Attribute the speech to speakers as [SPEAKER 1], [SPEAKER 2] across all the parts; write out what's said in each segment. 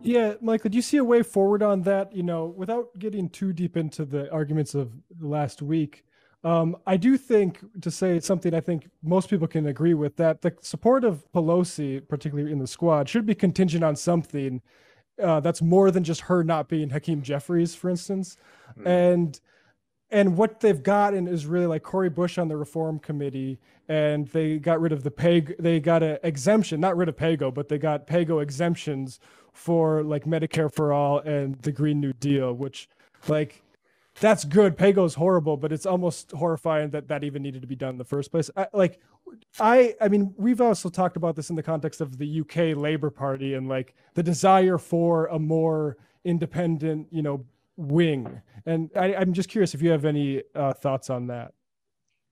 [SPEAKER 1] Yeah, Michael, do you see a way forward on that? Without getting too deep into the arguments of last week, I do think, to say something I think most people can agree with, that the support of Pelosi, particularly in the squad, should be contingent on something that's more than just her not being Hakeem Jeffries, for instance.
[SPEAKER 2] Mm.
[SPEAKER 1] And what they've gotten is really like Cory Bush on the reform committee, and they got rid of the pay. They got an exemption, not rid of PAYGO, but they got PAYGO exemptions for like Medicare for all and the Green New Deal, which like that's good. PAYGO is horrible, but it's almost horrifying that that even needed to be done in the first place. I mean, we've also talked about this in the context of the UK Labour Party and like the desire for a more independent, wing. And I'm just curious if you have any thoughts on that.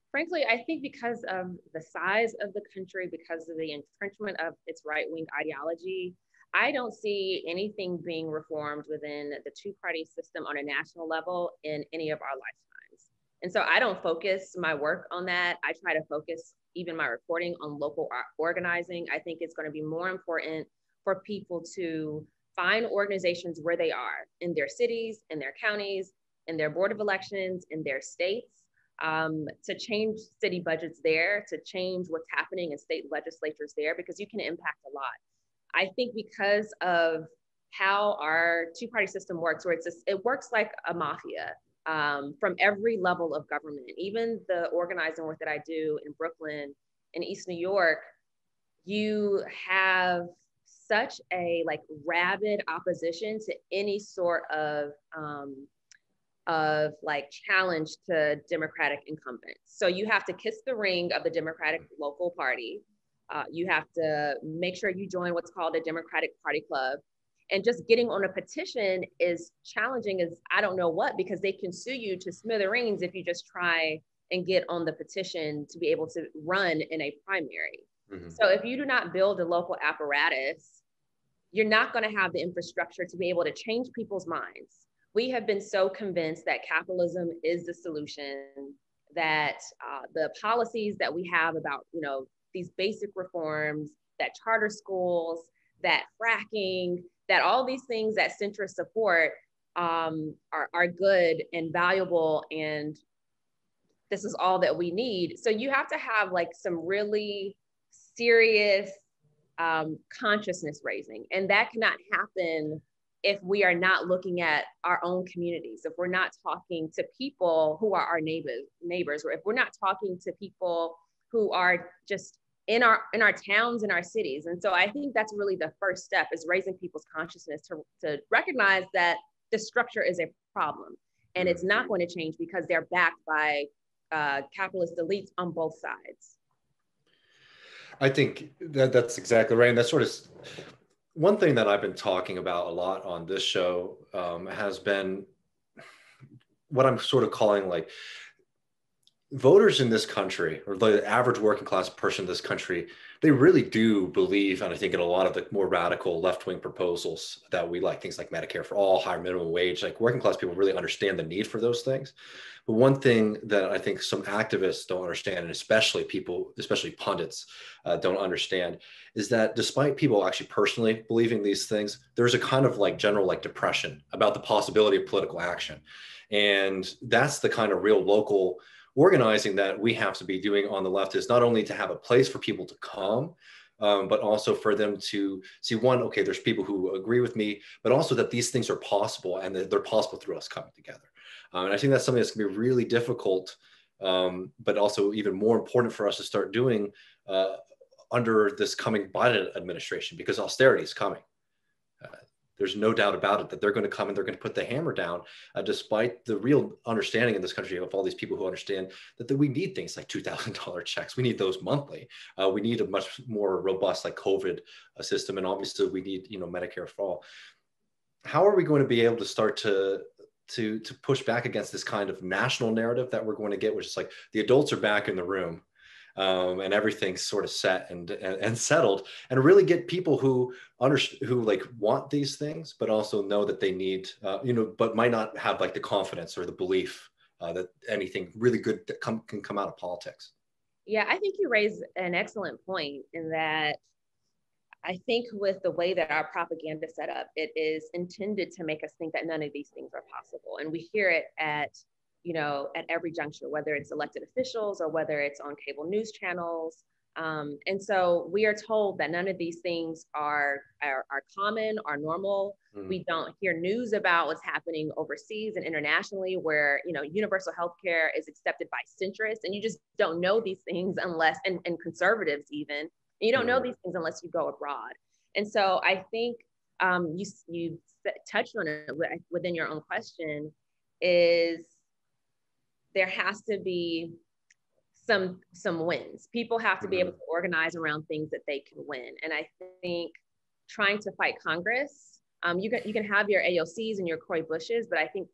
[SPEAKER 3] Frankly, I think because of the size of the country, because of the entrenchment of its right wing ideology, I don't see anything being reformed within the two party system on a national level in any of our lifetimes. And so I don't focus my work on that. I try to focus even my reporting on local organizing. I think it's going to be more important for people to find organizations where they are in their cities, in their counties, in their board of elections, in their states, to change city budgets there, to change what's happening in state legislatures there, because you can impact a lot. I think because of how our two-party system works, where it works like a mafia, from every level of government. Even the organizing work that I do in Brooklyn and East New York, you have such a like rabid opposition to any sort of like challenge to Democratic incumbents. So you have to kiss the ring of the Democratic local party. You have to make sure you join what's called a Democratic Party Club. And just getting on a petition is challenging as I don't know what, because they can sue you to smithereens if you just try and get on the petition to be able to run in a primary. Mm-hmm. So if you do not build a local apparatus, you're not going to have the infrastructure to be able to change people's minds. We have been so convinced that capitalism is the solution, that the policies that we have about, these basic reforms, that charter schools, that fracking, that all these things that centrists support are good and valuable, and this is all that we need. So you have to have like some really serious consciousness raising, and that cannot happen if we are not looking at our own communities, if we're not talking to people who are our neighbors, or if we're not talking to people who are just in our towns, in our cities. And so I think that's really the first step, is raising people's consciousness to recognize that the structure is a problem, and it's not going to change because they're backed by capitalist elites on both sides.
[SPEAKER 2] I think that's exactly right. And that's sort of one thing that I've been talking about a lot on this show, has been what I'm sort of calling like voters in this country, or the average working class person in this country, they really do believe, and I think in a lot of the more radical left-wing proposals that we like, things like Medicare for all, higher minimum wage, like working class people really understand the need for those things. But one thing that I think some activists don't understand, and especially pundits don't understand, is that despite people actually personally believing these things, there's a kind of like general like depression about the possibility of political action. And that's the kind of real local organizing that we have to be doing on the left, is not only to have a place for people to come, but also for them to see, one, okay, there's people who agree with me, but also that these things are possible, and that they're possible through us coming together. And I think that's something that's going to be really difficult, but also even more important for us to start doing under this coming Biden administration, because austerity is coming. There's no doubt about it that they're going to come and they're going to put the hammer down, despite the real understanding in this country of all these people who understand that we need things like $2,000 checks. We need those monthly. We need a much more robust like COVID system. And obviously we need, Medicare for all. How are we going to be able to start to push back against this kind of national narrative that we're going to get, which is like the adults are back in the room, and everything's sort of set and settled, and really get people who like want these things, but also know that they need, but might not have like the confidence or the belief that anything really good that can come out of politics.
[SPEAKER 3] Yeah, I think you raise an excellent point in that I think with the way that our propaganda is set up, it is intended to make us think that none of these things are possible. And we hear it at, at every juncture, whether it's elected officials or whether it's on cable news channels. And so we are told that none of these things are common, are normal. We don't hear news about what's happening overseas and internationally where, universal health care is accepted by centrists, and you just don't know these things unless, and conservatives even, you don't know these things unless you go abroad. And so I think you touched on it within your own question, is there has to be some wins. People have to be able to organize around things that they can win. And I think trying to fight Congress, you can have your AOCs and your Cory Bushes, but I think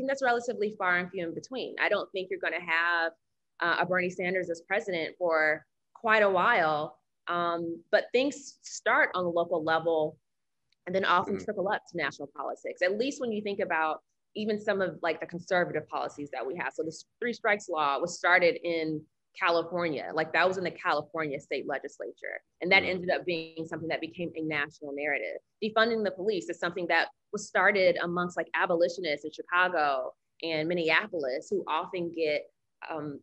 [SPEAKER 3] that's relatively far and few in between. I don't think you're going to have a Bernie Sanders as president for quite a while. But things start on the local level and then often trickle up to national politics, at least when you think about even some of like the conservative policies that we have. So the 3 strikes law was started in California, like that was in the California state legislature. And that ended up being something that became a national narrative. Defunding the police is something that was started amongst like abolitionists in Chicago and Minneapolis, who often get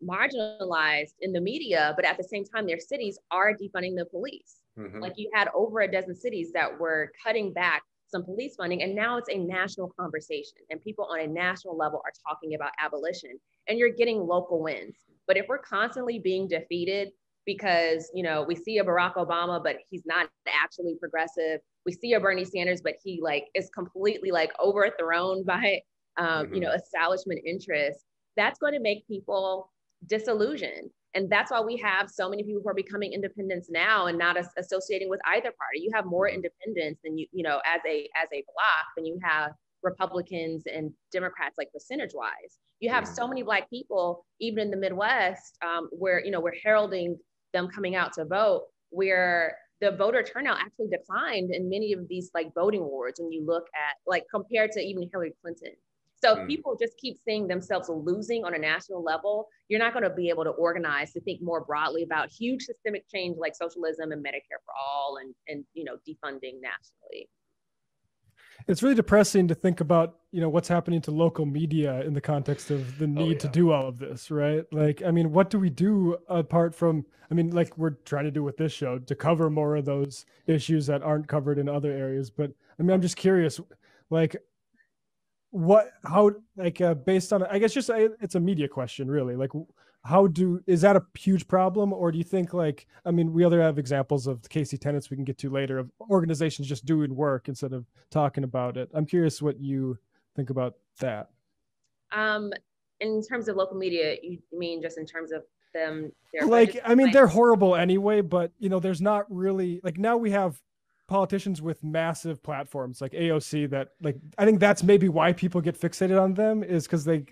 [SPEAKER 3] marginalized in the media, but at the same time, their cities are defunding the police. Like you had over a dozen cities that were cutting back some police funding, and now it's a national conversation, and people on a national level are talking about abolition, and you're getting local wins. But if we're constantly being defeated because, we see a Barack Obama, but he's not actually progressive. We see a Bernie Sanders, but he like is completely like overthrown by, establishment interests. That's going to make people disillusioned. And that's why we have so many people who are becoming independents now and not associating with either party. You have more independents than as a block than you have Republicans and Democrats, like percentage wise. You have so many Black people, even in the Midwest, where, we're heralding them coming out to vote, where the voter turnout actually declined in many of these like voting wards when you look at like compared to even Hillary Clinton. So if people just keep seeing themselves losing on a national level, you're not going to be able to organize to think more broadly about huge systemic change like socialism and Medicare for all and defunding nationally.
[SPEAKER 1] It's really depressing to think about, what's happening to local media in the context of the need to do all of this, right? Like, I mean, what do we do apart from, like we're trying to do with this show to cover more of those issues that aren't covered in other areas. But I'm just curious, like, based on, I guess just it's a media question really, like is that a huge problem, or do you think we other have examples of the Casey tenets we can get to later of organizations just doing work instead of talking about it? I'm curious what you think about that.
[SPEAKER 3] In terms of local media, you mean just in terms of them,
[SPEAKER 1] they're horrible anyway, but there's not really, like, now we have politicians with massive platforms like AOC that, like, I think that's maybe why people get fixated on them, is because they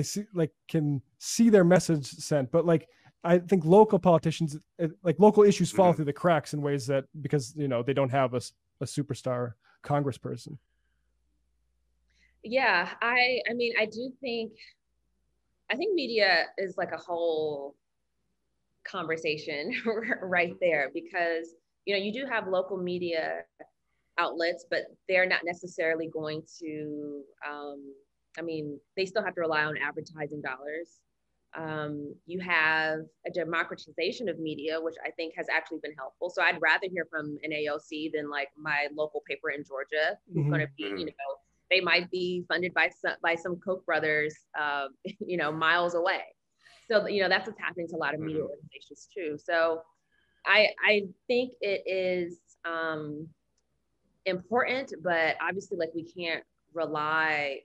[SPEAKER 1] see, like, can see their message sent. But like, I think local politicians, like local issues fall through the cracks in ways that, because they don't have a superstar congressperson.
[SPEAKER 3] Yeah, I think media is like a whole conversation right there, because you do have local media outlets, but they're not necessarily going to, they still have to rely on advertising dollars. You have a democratization of media, which I think has actually been helpful. So I'd rather hear from an AOC than like my local paper in Georgia, who's going to be, they might be funded by some Koch brothers, miles away. So, that's what's happening to a lot of media organizations too. So I think it is important, but obviously, like, we can't rely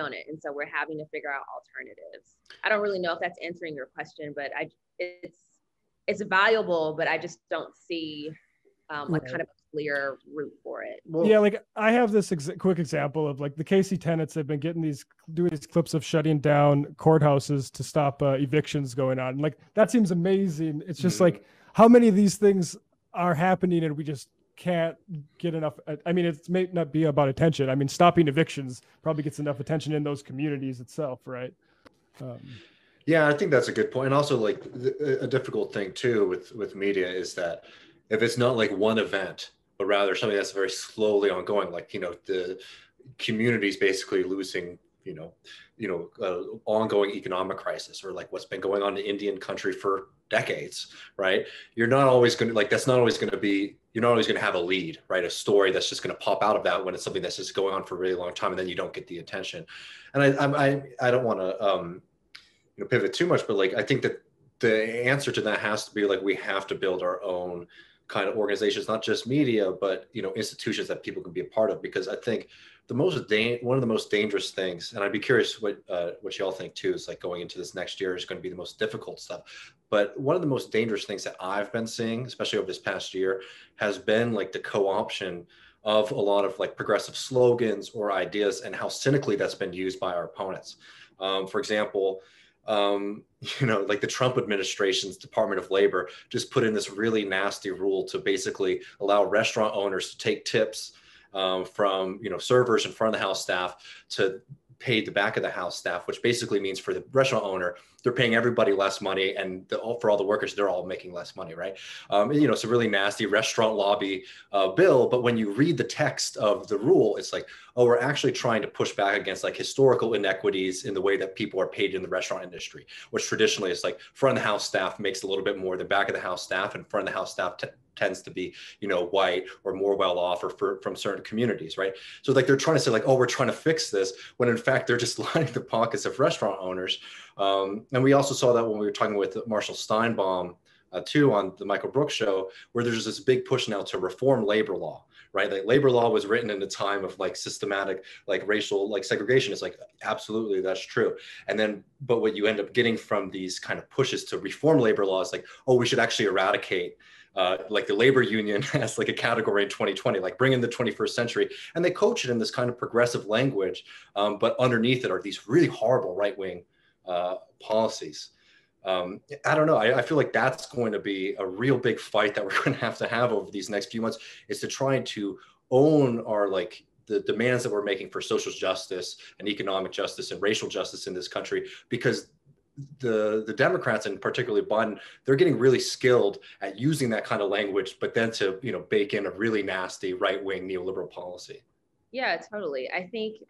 [SPEAKER 3] on it, and so we're having to figure out alternatives. I don't really know if that's answering your question, but it's valuable, but I just don't see kind of a clear route for it.
[SPEAKER 1] Well, yeah, like I have this quick example of like the Casey tenants have been doing these clips of shutting down courthouses to stop evictions going on. Like, that seems amazing. It's just like, how many of these things are happening and we just can't get enough? It may not be about attention. Stopping evictions probably gets enough attention in those communities itself, right?
[SPEAKER 2] Yeah, I think that's a good point. And also, like, a difficult thing too with media is that if it's not like one event but rather something that's very slowly ongoing, like, you know, the communities basically losing, ongoing economic crisis, or like what's been going on in Indian country for decades, right? You're not always going to like, that's not always going to be, you're not always going to have a lead, right? A story that's just going to pop out of that when it's something that's just going on for a really long time, and then you don't get the attention. And I don't want to, pivot too much, but like, I think that the answer to that has to be like, we have to build our own kind of organizations, not just media, but, institutions that people can be a part of. Because I think one of the most dangerous things, and I'd be curious what y'all think too, is like going into this next year is going to be the most difficult stuff. But one of the most dangerous things that I've been seeing, especially over this past year, has been like the co-option of a lot of like progressive slogans or ideas, and how cynically that's been used by our opponents. For example, like the Trump administration's Department of Labor just put in this really nasty rule to basically allow restaurant owners to take tips from servers and front of the house staff to pay the back of the house staff, which basically means for the restaurant owner, they're paying everybody less money, and for all the workers, they're all making less money, right? It's a really nasty restaurant lobby bill. But when you read the text of the rule, it's like, oh, we're actually trying to push back against like historical inequities in the way that people are paid in the restaurant industry, which traditionally is like front of the house staff makes a little bit more than back of the house staff, and front of the house staff tends to be, white or more well off, or from certain communities, right? So like they're trying to say like, oh, we're trying to fix this, when in fact they're just lining the pockets of restaurant owners. And we also saw that when we were talking with Marshall Steinbaum too on the Michael Brooks show, where there's this big push now to reform labor law, right? Like labor law was written in a time of like systematic, like racial, like segregation. It's like, absolutely, that's true. And then, but what you end up getting from these kind of pushes to reform labor law is like, oh, we should actually eradicate like the labor union as like a category in 2020, like bring in the 21st century. And they coach it in this kind of progressive language, but underneath it are these really horrible right-wing policies. I don't know. I feel like that's going to be a real big fight that we're going to have over these next few months, is to try to own our like the demands that we're making for social justice and economic justice and racial justice in this country. Because the Democrats, and particularly Biden, they're getting really skilled at using that kind of language, but then to bake in a really nasty right-wing neoliberal policy.
[SPEAKER 3] Yeah, totally. I think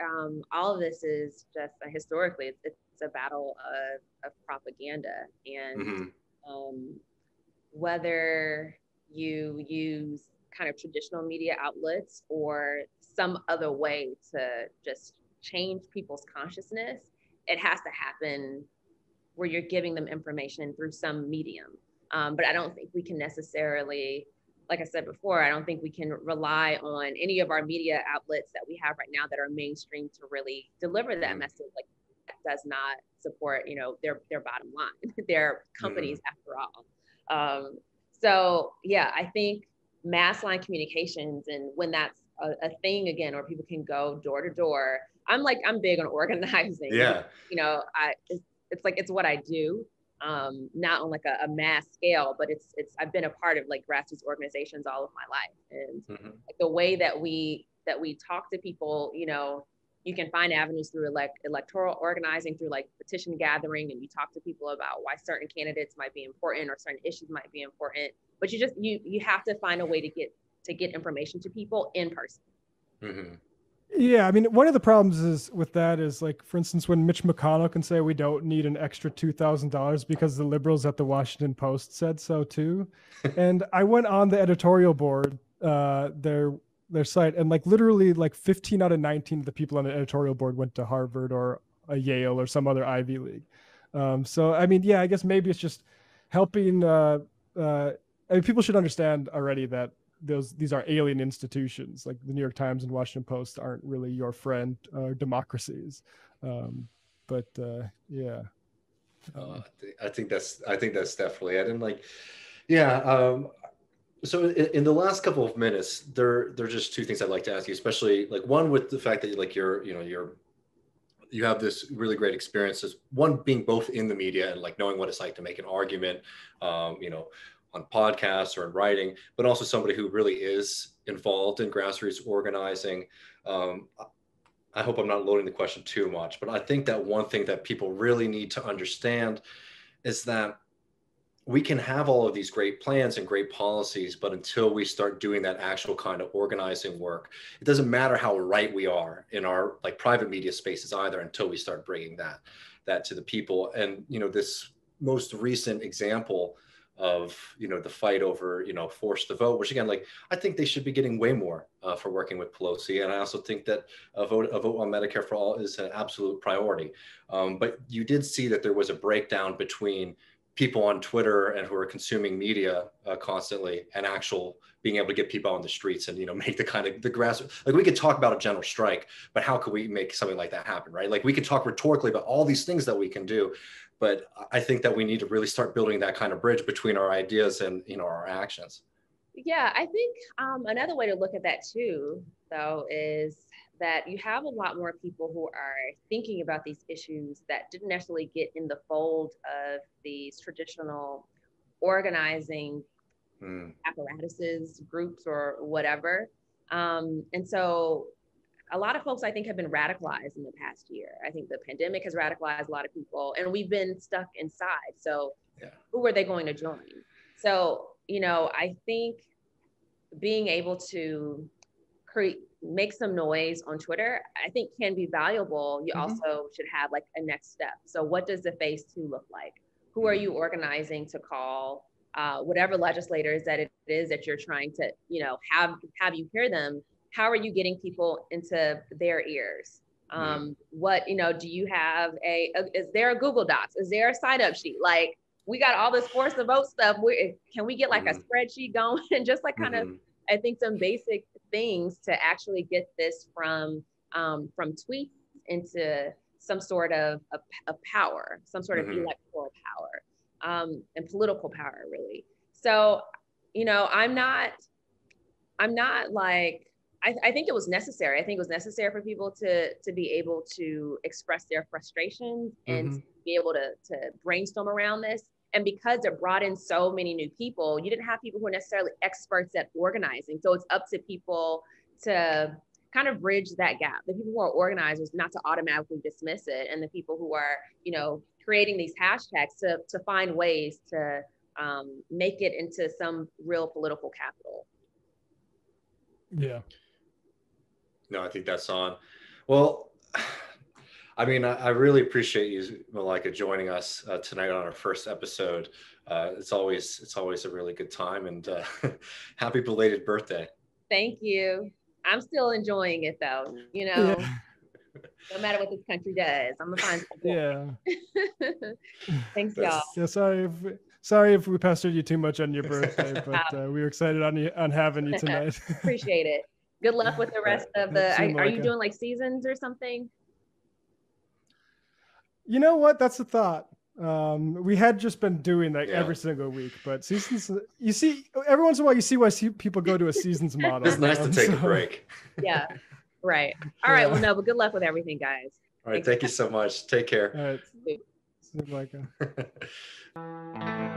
[SPEAKER 3] all of this is just historically, it's a battle of propaganda, and whether you use kind of traditional media outlets or some other way to just change people's consciousness, it has to happen where you're giving them information through some medium. But I don't think we can necessarily, like I said before, I don't think we can rely on any of our media outlets that we have right now that are mainstream to really deliver that message. Like, that does not support, their bottom line. They're companies after all. So yeah, I think mass line communications, and when that's a thing again, or people can go door to door. I'm big on organizing.
[SPEAKER 2] Yeah.
[SPEAKER 3] It's what I do, not on like a mass scale, but I've been a part of like grassroots organizations all of my life. And like the way that we talk to people, you can find avenues through electoral organizing, through like petition gathering, and you talk to people about why certain candidates might be important or certain issues might be important. But you have to find a way to get information to people in person.
[SPEAKER 1] Yeah, I mean, one of the problems with that is like, for instance, when Mitch McConnell can say we don't need an extra $2,000 because the liberals at the Washington Post said so too. And I went on the editorial board, their site, and like literally like 15 out of 19 of the people on the editorial board went to Harvard or a Yale or some other Ivy League. So I mean, yeah, I guess maybe it's just helping. I mean, people should understand already that these are alien institutions. Like the New York Times and Washington Post aren't really your friend democracies. But yeah.
[SPEAKER 2] I think that's definitely it. And like, yeah. So in the last couple of minutes, there are just two things I'd like to ask you, especially like one with the fact that like you have this really great experiences, one being both in the media and like knowing what it's like to make an argument, on podcasts or in writing, but also somebody who really is involved in grassroots organizing. I hope I'm not loading the question too much, but I think that one thing that people really need to understand is that we can have all of these great plans and great policies, but until we start doing that actual kind of organizing work, it doesn't matter how right we are in our like private media spaces either, until we start bringing that to the people. And, you know, this most recent example of, you know, the fight over, you know, force the vote, which again, like, I think they should be getting way more for working with Pelosi. And I also think that a vote on Medicare for all is an absolute priority. But you did see that there was a breakdown between people on Twitter and who are consuming media constantly, and actual being able to get people on the streets and, you know, make the kind of the grass, like we could talk about a general strike, but how could we make something like that happen, right? Like we could talk rhetorically about all these things that we can do, but I think that we need to really start building that kind of bridge between our ideas and, you know, our actions.
[SPEAKER 3] Yeah, I think another way to look at that too, though, is that you have a lot more people who are thinking about these issues that didn't necessarily get in the fold of these traditional organizing apparatuses, groups, or whatever. And so a lot of folks, I think, have been radicalized in the past year. I think the pandemic has radicalized a lot of people, and we've been stuck inside. So who are they going to join? So, you know, I think being able to make some noise on Twitter, I think can be valuable. You also should have like a next step. So what does the phase 2 look like? Who are you organizing to call whatever legislators that it is that you're trying to, you know, have you hear them? How are you getting people into their ears? What, you know, do you have is there a Google Docs? Is there a sign up sheet? Like, we got all this force the vote stuff. Can we get like a spreadsheet going and just like kind of, I think some basic things to actually get this from tweets into some sort of a power, some sort of electoral power, and political power, really. So, you know, I'm not like, I think it was necessary. I think it was necessary for people to be able to express their frustrations and be able to brainstorm around this. And because it brought in so many new people, you didn't have people who are necessarily experts at organizing. So it's up to people to kind of bridge that gap. The people who are organizers, not to automatically dismiss it, and the people who are, you know, creating these hashtags to find ways to make it into some real political capital.
[SPEAKER 1] Yeah.
[SPEAKER 2] No, I think that's on. Well, I mean, I really appreciate you, Malaika, joining us tonight on our first episode. It's always a really good time, and happy belated birthday.
[SPEAKER 3] Thank you. I'm still enjoying it though. You know, no matter what this country does, I'm gonna find something.
[SPEAKER 1] Yeah.
[SPEAKER 3] Thanks, y'all.
[SPEAKER 1] Yeah. Sorry if we pestered you too much on your birthday, but we were excited on having you tonight.
[SPEAKER 3] Appreciate it. Good luck with the rest of the. Are you doing like seasons or something?
[SPEAKER 1] You know what? That's the thought. We had just been doing that every single week, but seasons, you see, every once in a while you see why people go to a seasons model.
[SPEAKER 2] It's nice to take a break.
[SPEAKER 3] Yeah, right. All right. Well, no, but good luck with everything, guys.
[SPEAKER 2] All right. Thank you so much. Take care.
[SPEAKER 1] All right. See you, Malaika.